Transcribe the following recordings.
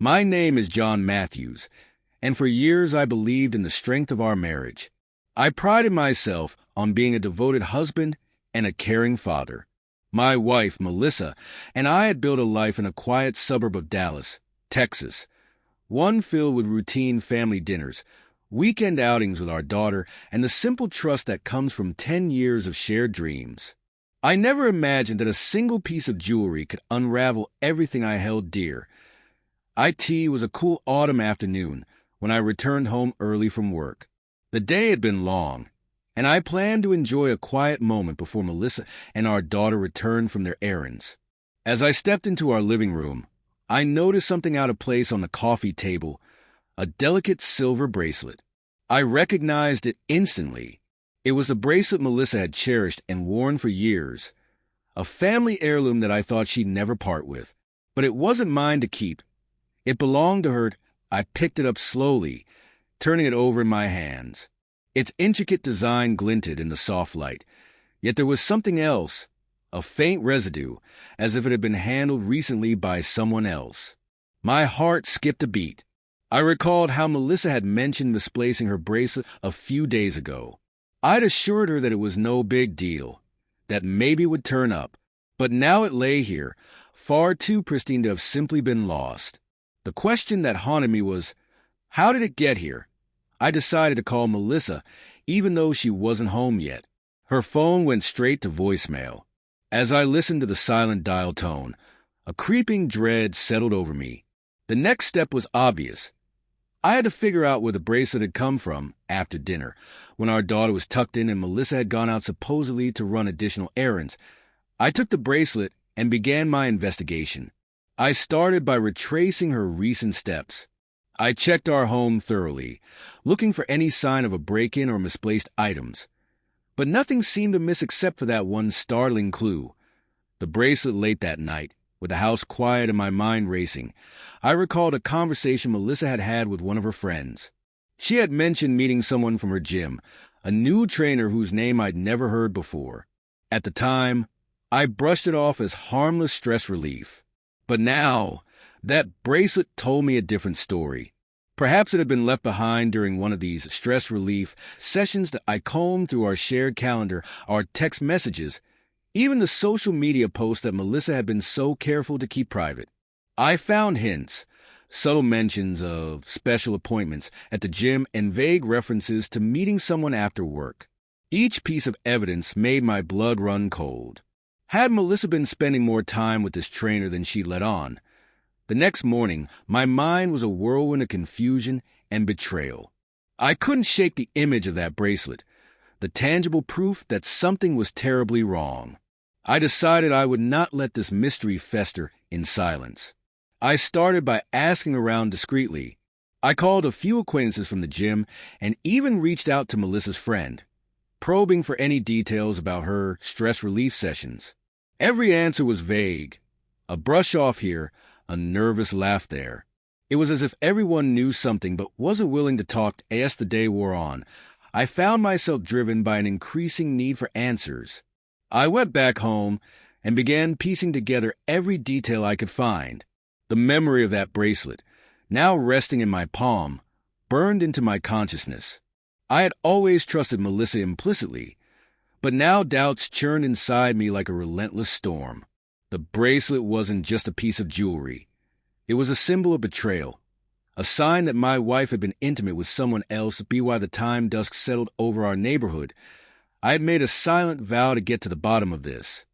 My name is John Matthews, and for years I believed in the strength of our marriage. I prided myself on being a devoted husband and a caring father. My wife, Melissa, and I had built a life in a quiet suburb of Dallas, Texas, one filled with routine family dinners, weekend outings with our daughter, and the simple trust that comes from 10 years of shared dreams. I never imagined that a single piece of jewelry could unravel everything I held dear. It was a cool autumn afternoon when I returned home early from work. The day had been long, and I planned to enjoy a quiet moment before Melissa and our daughter returned from their errands. As I stepped into our living room, I noticed something out of place on the coffee table, a delicate silver bracelet. I recognized it instantly. It was a bracelet Melissa had cherished and worn for years, a family heirloom that I thought she'd never part with. But it wasn't mine to keep. It belonged to her. I picked it up slowly, turning it over in my hands. Its intricate design glinted in the soft light, yet there was something else, a faint residue, as if it had been handled recently by someone else. My heart skipped a beat. I recalled how Melissa had mentioned misplacing her bracelet a few days ago. I'd assured her that it was no big deal, that maybe it would turn up, but now it lay here, far too pristine to have simply been lost. The question that haunted me was, how did it get here? I decided to call Melissa, even though she wasn't home yet. Her phone went straight to voicemail. As I listened to the silent dial tone, a creeping dread settled over me. The next step was obvious. I had to figure out where the bracelet had come from after dinner, when our daughter was tucked in and Melissa had gone out supposedly to run additional errands. I took the bracelet and began my investigation. I started by retracing her recent steps. I checked our home thoroughly, looking for any sign of a break-in or misplaced items. But nothing seemed amiss except for that one startling clue. The bracelet late that night, with the house quiet and my mind racing, I recalled a conversation Melissa had had with one of her friends. She had mentioned meeting someone from her gym, a new trainer whose name I'd never heard before. At the time, I brushed it off as harmless stress relief. But now, that bracelet told me a different story. Perhaps it had been left behind during one of these stress relief sessions that I combed through our shared calendar, our text messages, even the social media posts that Melissa had been so careful to keep private. I found hints, subtle mentions of special appointments at the gym and vague references to meeting someone after work. Each piece of evidence made my blood run cold. Had Melissa been spending more time with this trainer than she let on? The next morning, my mind was a whirlwind of confusion and betrayal. I couldn't shake the image of that bracelet, the tangible proof that something was terribly wrong. I decided I would not let this mystery fester in silence. I started by asking around discreetly. I called a few acquaintances from the gym and even reached out to Melissa's friend, probing for any details about her stress relief sessions. Every answer was vague. A brush off here, a nervous laugh there. It was as if everyone knew something but wasn't willing to talk as the day wore on. I found myself driven by an increasing need for answers. I went back home and began piecing together every detail I could find. The memory of that bracelet, now resting in my palm, burned into my consciousness. I had always trusted Melissa implicitly, but now doubts churned inside me like a relentless storm. The bracelet wasn't just a piece of jewelry. It was a symbol of betrayal, a sign that my wife had been intimate with someone else by the time dusk settled over our neighborhood. I had made a silent vow to get to the bottom of this.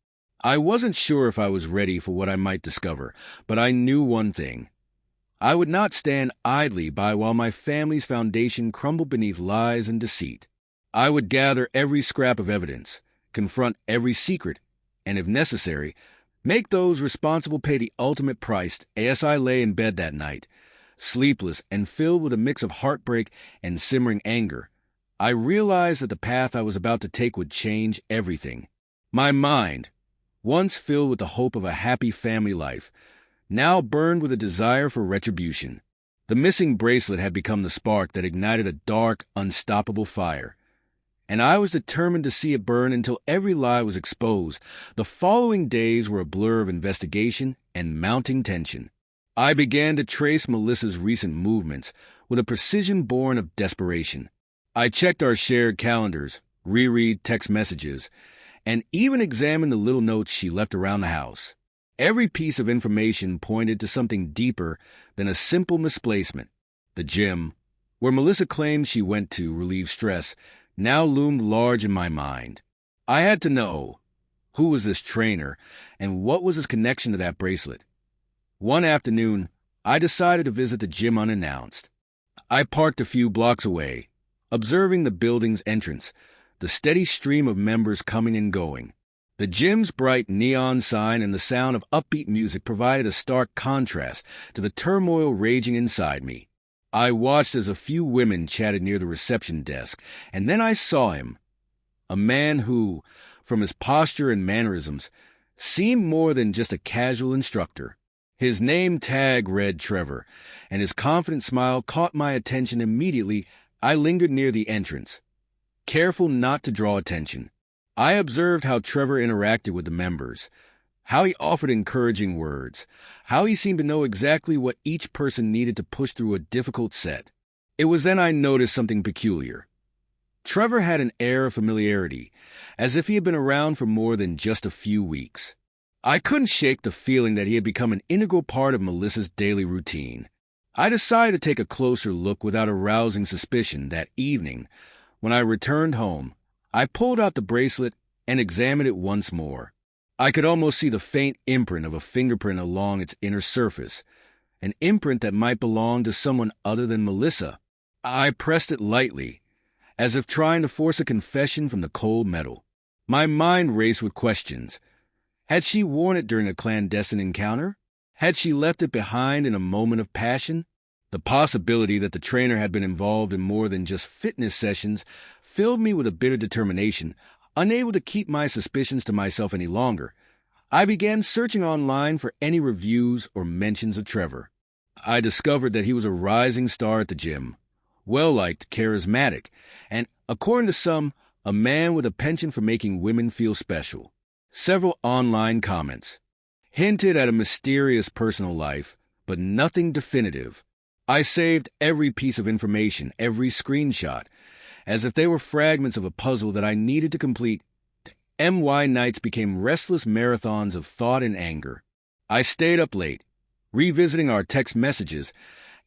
I wasn't sure if I was ready for what I might discover, but I knew one thing. I would not stand idly by while my family's foundation crumbled beneath lies and deceit. I would gather every scrap of evidence, confront every secret, and if necessary, make those responsible pay the ultimate price. As I lay in bed that night, sleepless and filled with a mix of heartbreak and simmering anger, I realized that the path I was about to take would change everything. My mind, once filled with the hope of a happy family life, now burned with a desire for retribution. The missing bracelet had become the spark that ignited a dark, unstoppable fire, and I was determined to see it burn until every lie was exposed. The following days were a blur of investigation and mounting tension. I began to trace Melissa's recent movements with a precision born of desperation. I checked our shared calendars, reread text messages, and even examined the little notes she left around the house. Every piece of information pointed to something deeper than a simple misplacement. The gym, where Melissa claimed she went to relieve stress, now loomed large in my mind. I had to know, who was this trainer, and what was his connection to that bracelet? One afternoon, I decided to visit the gym unannounced. I parked a few blocks away, observing the building's entrance, the steady stream of members coming and going. The gym's bright neon sign and the sound of upbeat music provided a stark contrast to the turmoil raging inside me. I watched as a few women chatted near the reception desk, and then I saw him. A man who, from his posture and mannerisms, seemed more than just a casual instructor. His name tag read Trevor, and his confident smile caught my attention immediately. I lingered near the entrance, careful not to draw attention. I observed how Trevor interacted with the members, how he offered encouraging words, how he seemed to know exactly what each person needed to push through a difficult set. It was then I noticed something peculiar. Trevor had an air of familiarity, as if he had been around for more than just a few weeks. I couldn't shake the feeling that he had become an integral part of Melissa's daily routine. I decided to take a closer look without arousing suspicion. That evening, when I returned home, I pulled out the bracelet and examined it once more. I could almost see the faint imprint of a fingerprint along its inner surface, an imprint that might belong to someone other than Melissa. I pressed it lightly, as if trying to force a confession from the cold metal. My mind raced with questions. Had she worn it during a clandestine encounter? Had she left it behind in a moment of passion? The possibility that the trainer had been involved in more than just fitness sessions filled me with a bitter determination. Unable to keep my suspicions to myself any longer, I began searching online for any reviews or mentions of Trevor. I discovered that he was a rising star at the gym, well-liked, charismatic, and, according to some, a man with a penchant for making women feel special. Several online comments hinted at a mysterious personal life, but nothing definitive. I saved every piece of information, every screenshot, as if they were fragments of a puzzle that I needed to complete. MY nights became restless marathons of thought and anger. I stayed up late, revisiting our text messages,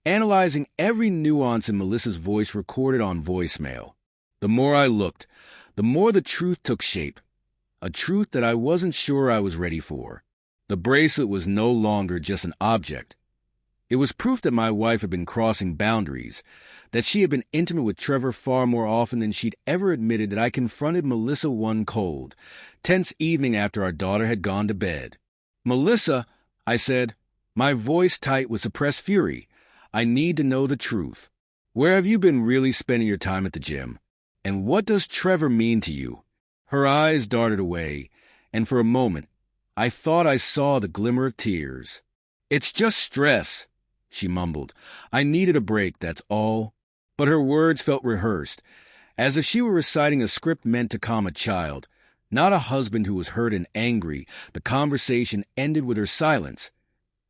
analyzing every nuance in Melissa's voice recorded on voicemail. The more I looked, the more the truth took shape, a truth that I wasn't sure I was ready for. The bracelet was no longer just an object. It was proof that my wife had been crossing boundaries, that she had been intimate with Trevor far more often than she'd ever admitted. That I confronted Melissa one cold, tense evening after our daughter had gone to bed. "Melissa," I said, my voice tight with suppressed fury, "I need to know the truth. Where have you been really spending your time at the gym? And what does Trevor mean to you?" Her eyes darted away, and for a moment, I thought I saw the glimmer of tears. "It's just stress," she mumbled. "I needed a break, that's all." But her words felt rehearsed, as if she were reciting a script meant to calm a child, not a husband who was hurt and angry. The conversation ended with her silence,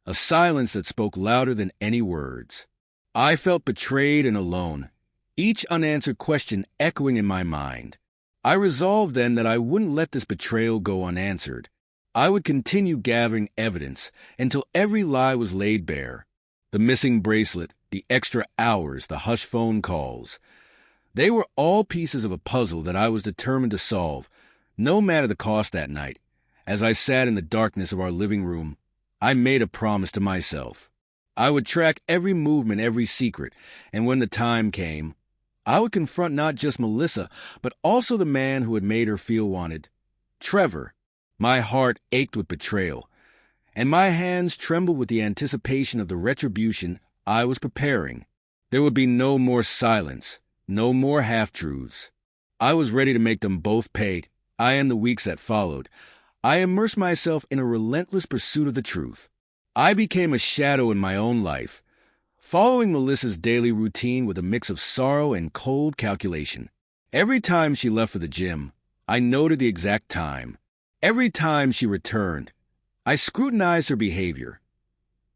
a silence that spoke louder than any words. I felt betrayed and alone, each unanswered question echoing in my mind. I resolved then that I wouldn't let this betrayal go unanswered. I would continue gathering evidence until every lie was laid bare. The missing bracelet, the extra hours, the hushed phone calls. They were all pieces of a puzzle that I was determined to solve, no matter the cost. That night, as I sat in the darkness of our living room, I made a promise to myself. I would track every movement, every secret, and when the time came, I would confront not just Melissa, but also the man who had made her feel wanted, Trevor. My heart ached with betrayal, and my hands trembled with the anticipation of the retribution I was preparing. There would be no more silence, no more half-truths. I was ready to make them both pay. In the weeks that followed, I immersed myself in a relentless pursuit of the truth. I became a shadow in my own life, following Melissa's daily routine with a mix of sorrow and cold calculation. Every time she left for the gym, I noted the exact time. Every time she returned, I scrutinized her behavior.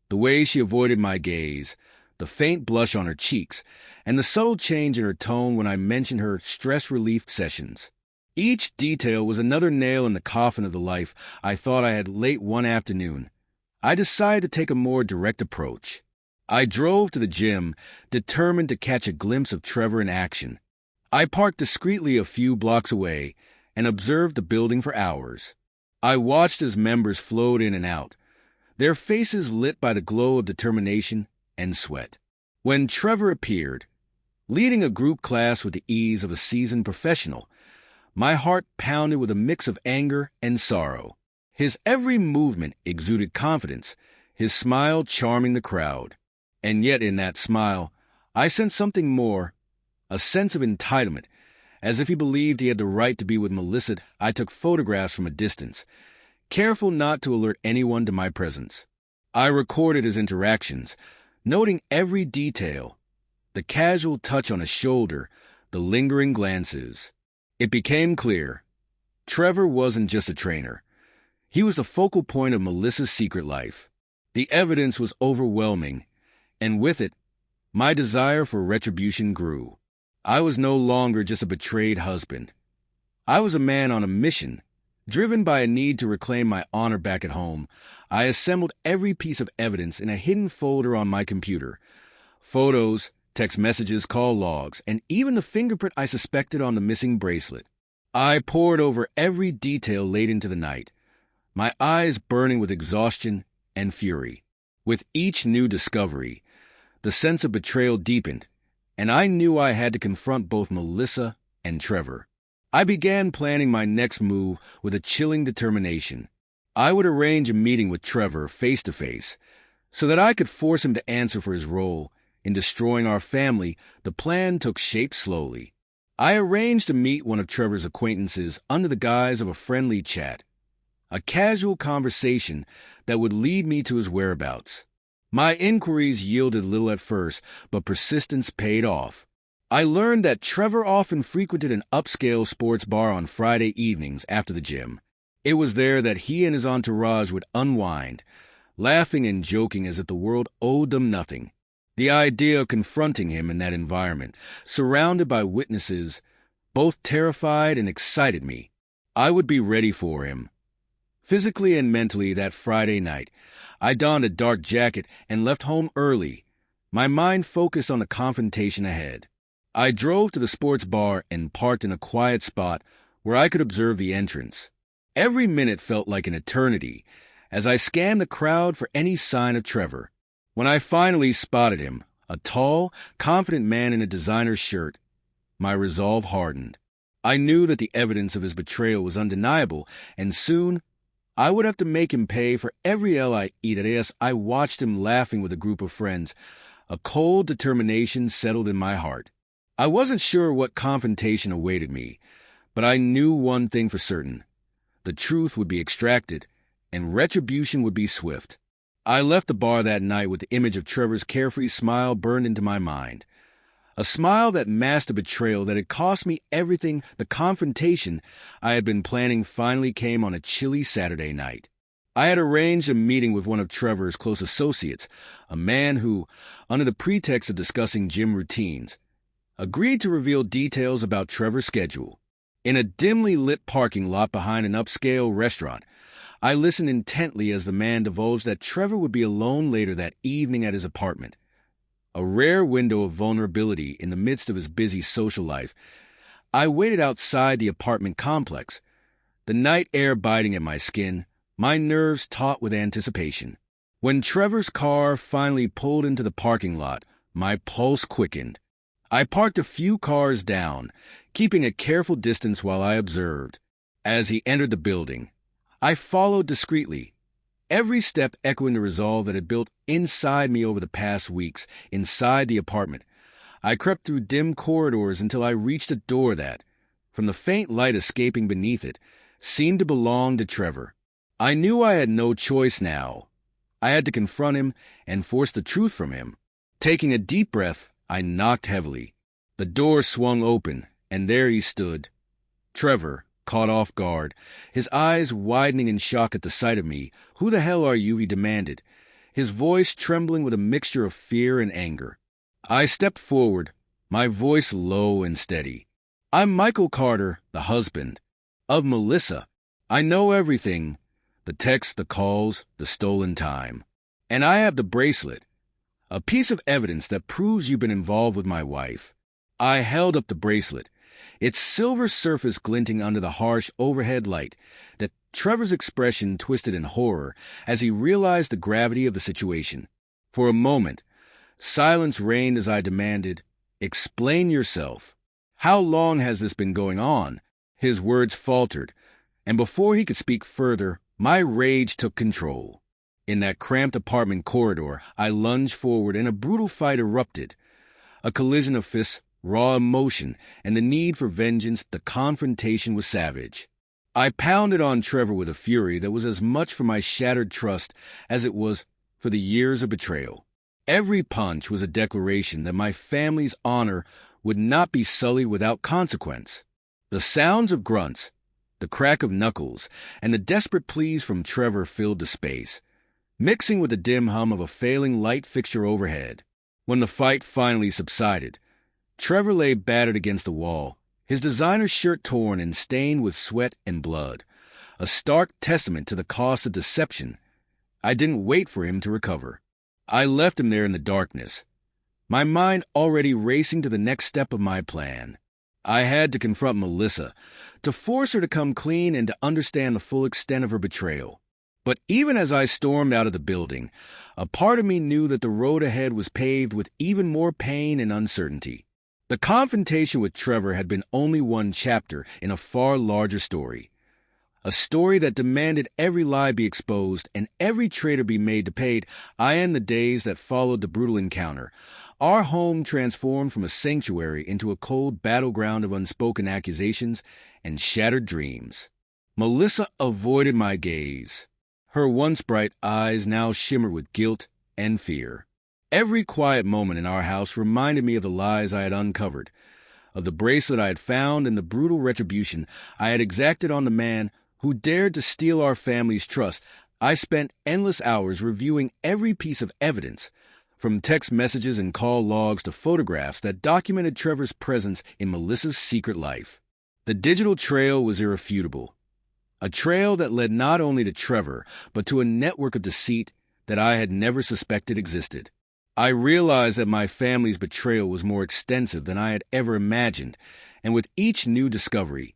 The way she avoided my gaze, the faint blush on her cheeks, and the subtle change in her tone when I mentioned her stress relief sessions. Each detail was another nail in the coffin of the life I thought I had late one afternoon. I decided to take a more direct approach. I drove to the gym, determined to catch a glimpse of Trevor in action. I parked discreetly a few blocks away and observed the building for hours. I watched as members flowed in and out, their faces lit by the glow of determination and sweat. When Trevor appeared, leading a group class with the ease of a seasoned professional, my heart pounded with a mix of anger and sorrow. His every movement exuded confidence, his smile charming the crowd. And yet in that smile, I sensed something more, a sense of entitlement, as if he believed he had the right to be with Melissa. I took photographs from a distance, careful not to alert anyone to my presence. I recorded his interactions, noting every detail, the casual touch on his shoulder, the lingering glances. It became clear, Trevor wasn't just a trainer. He was the focal point of Melissa's secret life. The evidence was overwhelming, and with it, my desire for retribution grew. I was no longer just a betrayed husband. I was a man on a mission. Driven by a need to reclaim my honor back at home, I assembled every piece of evidence in a hidden folder on my computer. Photos, text messages, call logs, and even the fingerprint I suspected on the missing bracelet. I pored over every detail late into the night, my eyes burning with exhaustion and fury. With each new discovery, the sense of betrayal deepened, and I knew I had to confront both Melissa and Trevor. I began planning my next move with a chilling determination. I would arrange a meeting with Trevor face-to-face so that I could force him to answer for his role in destroying our family. The plan took shape slowly. I arranged to meet one of Trevor's acquaintances under the guise of a friendly chat, a casual conversation that would lead me to his whereabouts. My inquiries yielded little at first, but persistence paid off. I learned that Trevor often frequented an upscale sports bar on Friday evenings after the gym. It was there that he and his entourage would unwind, laughing and joking as if the world owed them nothing. The idea of confronting him in that environment, surrounded by witnesses, both terrified and excited me. I would be ready for him. Physically and mentally that Friday night, I donned a dark jacket and left home early, my mind focused on the confrontation ahead. I drove to the sports bar and parked in a quiet spot where I could observe the entrance. Every minute felt like an eternity as I scanned the crowd for any sign of Trevor. When I finally spotted him, a tall, confident man in a designer shirt, my resolve hardened. I knew that the evidence of his betrayal was undeniable, and soon I would have to make him pay for every L I eat at AS. I watched him laughing with a group of friends. A cold determination settled in my heart. I wasn't sure what confrontation awaited me, but I knew one thing for certain. The truth would be extracted, and retribution would be swift. I left the bar that night with the image of Trevor's carefree smile burned into my mind. A smile that masked a betrayal that had cost me everything. The confrontation I had been planning finally came on a chilly Saturday night. I had arranged a meeting with one of Trevor's close associates, a man who, under the pretext of discussing gym routines, agreed to reveal details about Trevor's schedule. In a dimly lit parking lot behind an upscale restaurant, I listened intently as the man divulged that Trevor would be alone later that evening at his apartment. A rare window of vulnerability in the midst of his busy social life. I waited outside the apartment complex, the night air biting at my skin, my nerves taut with anticipation. When Trevor's car finally pulled into the parking lot, my pulse quickened. I parked a few cars down, keeping a careful distance while I observed. As he entered the building, I followed discreetly, every step echoing the resolve that had built inside me over the past weeks. Inside the apartment, I crept through dim corridors until I reached a door that, from the faint light escaping beneath it, seemed to belong to Trevor. I knew I had no choice now. I had to confront him and force the truth from him. Taking a deep breath, I knocked heavily. The door swung open, and there he stood. Trevor, caught off guard, his eyes widening in shock at the sight of me. "Who the hell are you?" he demanded, his voice trembling with a mixture of fear and anger. I stepped forward, my voice low and steady. "I'm Michael Carter, the husband of Melissa. I know everything, the texts, the calls, the stolen time. And I have the bracelet, a piece of evidence that proves you've been involved with my wife." I held up the bracelet, its silver surface glinting under the harsh overhead light. That Trevor's expression twisted in horror as he realized the gravity of the situation. For a moment, silence reigned as I demanded, "Explain yourself. How long has this been going on?" His words faltered, and before he could speak further, my rage took control. In that cramped apartment corridor, I lunged forward and a brutal fight erupted. A collision of fists, raw emotion, and the need for vengeance. The confrontation was savage. I pounded on Trevor with a fury that was as much for my shattered trust as it was for the years of betrayal. Every punch was a declaration that my family's honor would not be sullied without consequence. The sounds of grunts, the crack of knuckles, and the desperate pleas from Trevor filled the space, mixing with the dim hum of a failing light fixture overhead. When the fight finally subsided, Trevor lay battered against the wall, his designer shirt torn and stained with sweat and blood, a stark testament to the cost of deception. I didn't wait for him to recover. I left him there in the darkness, my mind already racing to the next step of my plan. I had to confront Melissa, to force her to come clean and to understand the full extent of her betrayal. But even as I stormed out of the building, a part of me knew that the road ahead was paved with even more pain and uncertainty. The confrontation with Trevor had been only one chapter in a far larger story. A story that demanded every lie be exposed and every traitor be made to pay. In the days that followed the brutal encounter, our home transformed from a sanctuary into a cold battleground of unspoken accusations and shattered dreams. Melissa avoided my gaze. Her once bright eyes now shimmered with guilt and fear. Every quiet moment in our house reminded me of the lies I had uncovered, of the bracelet I had found and the brutal retribution I had exacted on the man who dared to steal our family's trust. I spent endless hours reviewing every piece of evidence, from text messages and call logs to photographs that documented Trevor's presence in Melissa's secret life. The digital trail was irrefutable, a trail that led not only to Trevor, but to a network of deceit that I had never suspected existed. I realized that my family's betrayal was more extensive than I had ever imagined, and with each new discovery,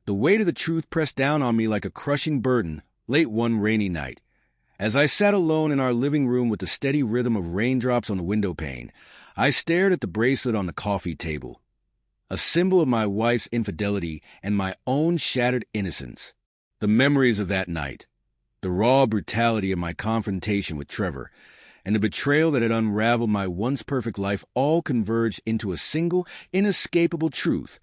the weight of the truth pressed down on me like a crushing burden. Late one rainy night, as I sat alone in our living room with the steady rhythm of raindrops on the window pane, I stared at the bracelet on the coffee table, a symbol of my wife's infidelity and my own shattered innocence. The memories of that night, the raw brutality of my confrontation with Trevor, and the betrayal that had unraveled my once perfect life all converged into a single, inescapable truth.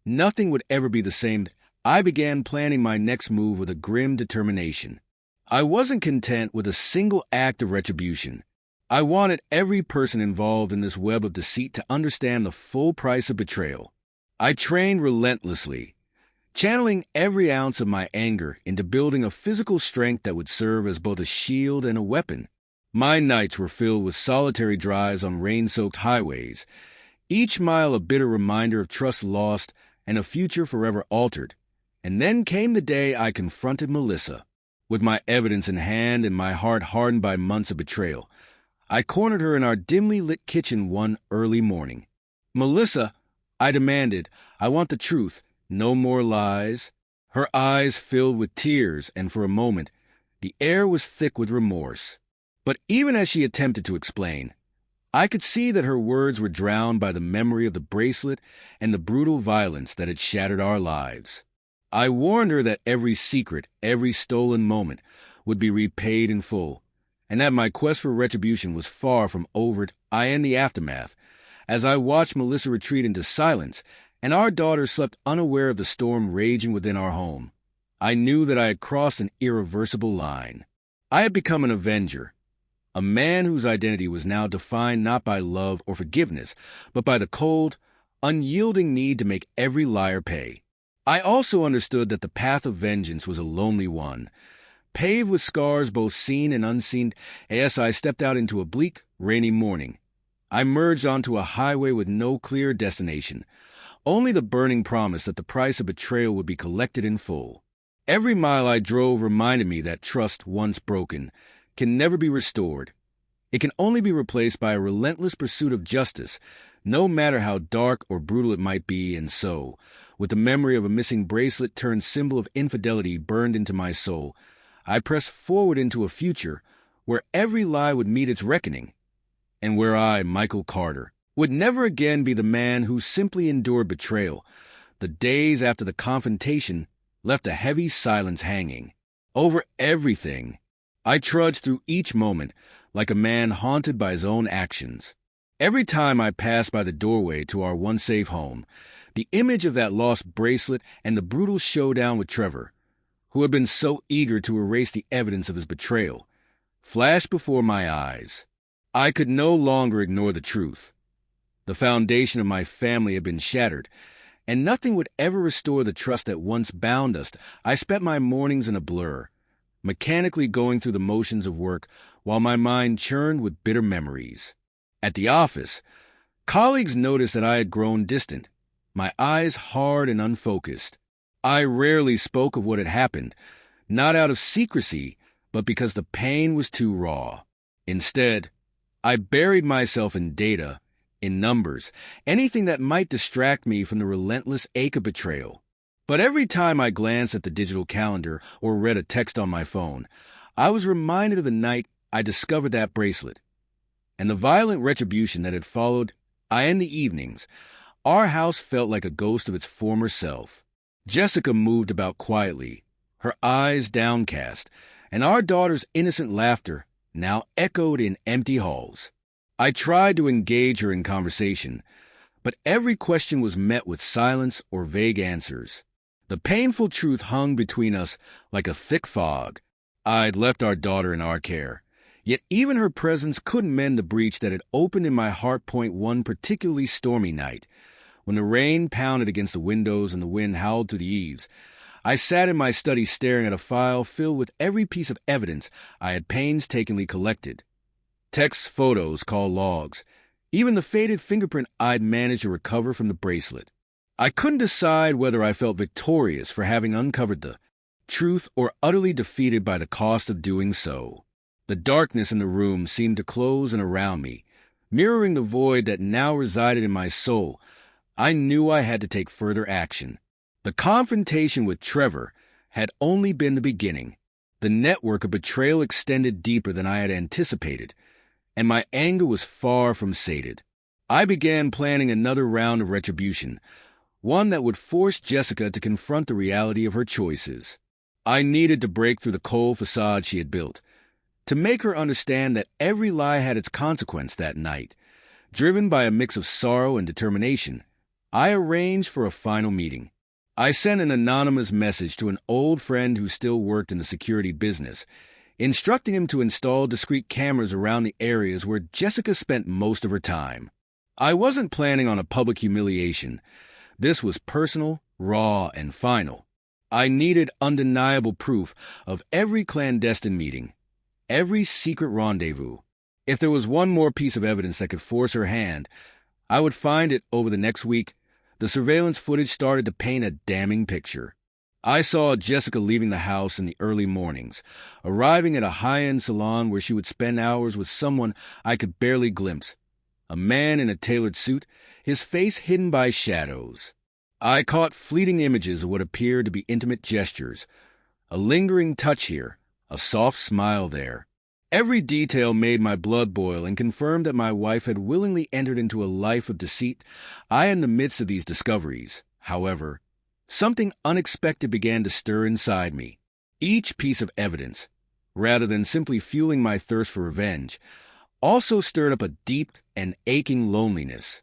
Nothing would ever be the same. I began planning my next move with a grim determination. I wasn't content with a single act of retribution. I wanted every person involved in this web of deceit to understand the full price of betrayal. I trained relentlessly, channeling every ounce of my anger into building a physical strength that would serve as both a shield and a weapon. My nights were filled with solitary drives on rain-soaked highways, each mile a bitter reminder of trust lost and a future forever altered. And then came the day I confronted Melissa. With my evidence in hand and my heart hardened by months of betrayal, I cornered her in our dimly lit kitchen one early morning. "Melissa," I demanded, "I want the truth. No more lies." Her eyes filled with tears, and for a moment, the air was thick with remorse. But even as she attempted to explain, I could see that her words were drowned by the memory of the bracelet and the brutal violence that had shattered our lives. I warned her that every secret, every stolen moment would be repaid in full, and that my quest for retribution was far from over. In the aftermath, as I watched Melissa retreat into silence and our daughter slept unaware of the storm raging within our home, I knew that I had crossed an irreversible line. I had become an avenger, a man whose identity was now defined not by love or forgiveness, but by the cold, unyielding need to make every liar pay. I also understood that the path of vengeance was a lonely one, paved with scars both seen and unseen, as I stepped out into a bleak, rainy morning. I merged onto a highway with no clear destination, only the burning promise that the price of betrayal would be collected in full. Every mile I drove reminded me that trust, once broken, can never be restored. It can only be replaced by a relentless pursuit of justice, no matter how dark or brutal it might be. And so, with the memory of a missing bracelet turned symbol of infidelity burned into my soul, I pressed forward into a future where every lie would meet its reckoning, and where I, Michael Carter, would never again be the man who simply endured betrayal. The days after the confrontation left a heavy silence hanging over everything. I trudged through each moment like a man haunted by his own actions. Every time I passed by the doorway to our once safe home, the image of that lost bracelet and the brutal showdown with Trevor, who had been so eager to erase the evidence of his betrayal, flashed before my eyes. I could no longer ignore the truth. The foundation of my family had been shattered, and nothing would ever restore the trust that once bound us. I spent my mornings in a blur, mechanically going through the motions of work while my mind churned with bitter memories. At the office, colleagues noticed that I had grown distant, my eyes hard and unfocused. I rarely spoke of what had happened, not out of secrecy, but because the pain was too raw. Instead, I buried myself in data, in numbers, anything that might distract me from the relentless ache of betrayal. But every time I glanced at the digital calendar or read a text on my phone, I was reminded of the night I discovered that bracelet, and the violent retribution that had followed. In the evenings, our house felt like a ghost of its former self. Jessica moved about quietly, her eyes downcast, and our daughter's innocent laughter now echoed in empty halls. I tried to engage her in conversation, but every question was met with silence or vague answers. The painful truth hung between us like a thick fog. I'd left our daughter in our care, yet even her presence couldn't mend the breach that had opened in my heart. One particularly stormy night, when the rain pounded against the windows and the wind howled through the eaves, I sat in my study staring at a file filled with every piece of evidence I had painstakingly collected. Texts, photos, call logs, even the faded fingerprint I'd managed to recover from the bracelet. I couldn't decide whether I felt victorious for having uncovered the truth or utterly defeated by the cost of doing so. The darkness in the room seemed to close in around me, mirroring the void that now resided in my soul. I knew I had to take further action. The confrontation with Trevor had only been the beginning. The network of betrayal extended deeper than I had anticipated, and my anger was far from sated. I began planning another round of retribution, one that would force Jessica to confront the reality of her choices. I needed to break through the cold facade she had built, to make her understand that every lie had its consequence. That night, driven by a mix of sorrow and determination, I arranged for a final meeting. I sent an anonymous message to an old friend who still worked in the security business, instructing him to install discreet cameras around the areas where Jessica spent most of her time. I wasn't planning on a public humiliation. This was personal, raw, and final. I needed undeniable proof of every clandestine meeting, every secret rendezvous. If there was one more piece of evidence that could force her hand, I would find it. Over the next week, the surveillance footage started to paint a damning picture. I saw Jessica leaving the house in the early mornings, arriving at a high-end salon where she would spend hours with someone I could barely glimpse, a man in a tailored suit, his face hidden by shadows. I caught fleeting images of what appeared to be intimate gestures, a lingering touch here, a soft smile there. Every detail made my blood boil and confirmed that my wife had willingly entered into a life of deceit. In the midst of these discoveries, however, something unexpected began to stir inside me. Each piece of evidence, rather than simply fueling my thirst for revenge, also stirred up a deep and aching loneliness.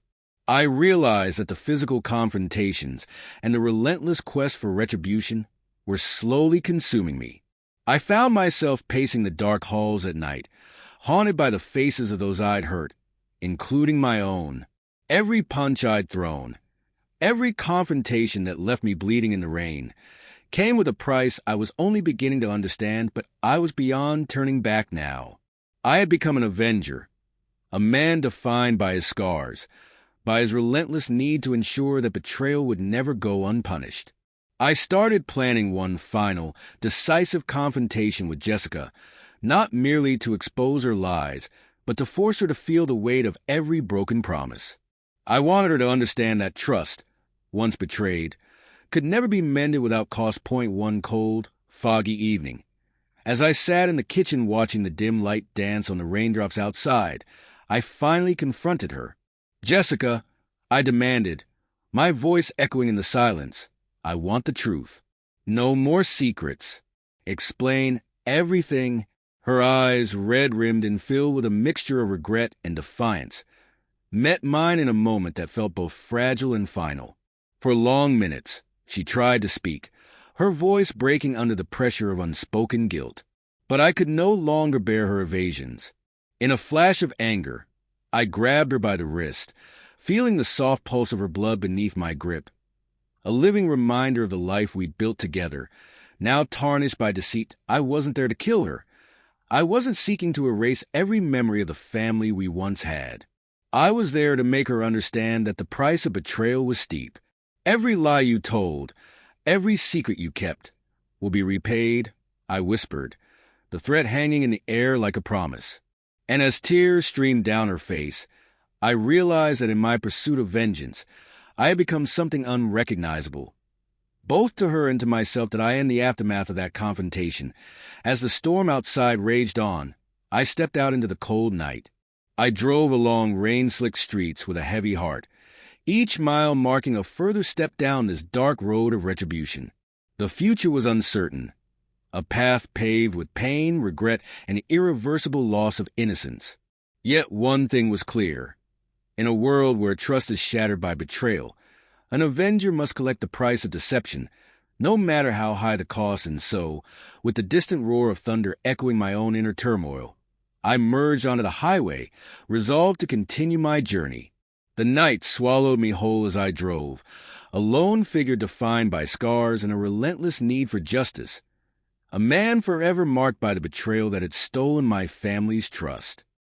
I realized that the physical confrontations and the relentless quest for retribution were slowly consuming me. I found myself pacing the dark halls at night, haunted by the faces of those I'd hurt, including my own. Every punch I'd thrown, every confrontation that left me bleeding in the rain, came with a price I was only beginning to understand, but I was beyond turning back now. I had become an avenger, a man defined by his scars, by his relentless need to ensure that betrayal would never go unpunished. I started planning one final, decisive confrontation with Jessica, not merely to expose her lies, but to force her to feel the weight of every broken promise. I wanted her to understand that trust, once betrayed, could never be mended without cost point one cold, foggy evening. As I sat in the kitchen watching the dim light dance on the raindrops outside, I finally confronted her. "Jessica," I demanded, my voice echoing in the silence, "I want the truth. No more secrets. Explain everything." Her eyes, red-rimmed and filled with a mixture of regret and defiance, met mine in a moment that felt both fragile and final. For long minutes, she tried to speak, her voice breaking under the pressure of unspoken guilt. But I could no longer bear her evasions. In a flash of anger, I grabbed her by the wrist, feeling the soft pulse of her blood beneath my grip. A living reminder of the life we'd built together, now tarnished by deceit. I wasn't there to kill her. I wasn't seeking to erase every memory of the family we once had. I was there to make her understand that the price of betrayal was steep. "Every lie you told, every secret you kept, will be repaid," I whispered, the threat hanging in the air like a promise. And as tears streamed down her face, I realized that in my pursuit of vengeance, I had become something unrecognizable, both to her and to myself. That I, in the aftermath of that confrontation, as the storm outside raged on, I stepped out into the cold night. I drove along rain-slicked streets with a heavy heart, each mile marking a further step down this dark road of retribution. The future was uncertain, a path paved with pain, regret, and irreversible loss of innocence. Yet one thing was clear. In a world where trust is shattered by betrayal, an avenger must collect the price of deception, no matter how high the cost. And so, with the distant roar of thunder echoing my own inner turmoil, I merged onto the highway, resolved to continue my journey. The night swallowed me whole as I drove, a lone figure defined by scars and a relentless need for justice, a man forever marked by the betrayal that had stolen my family's trust.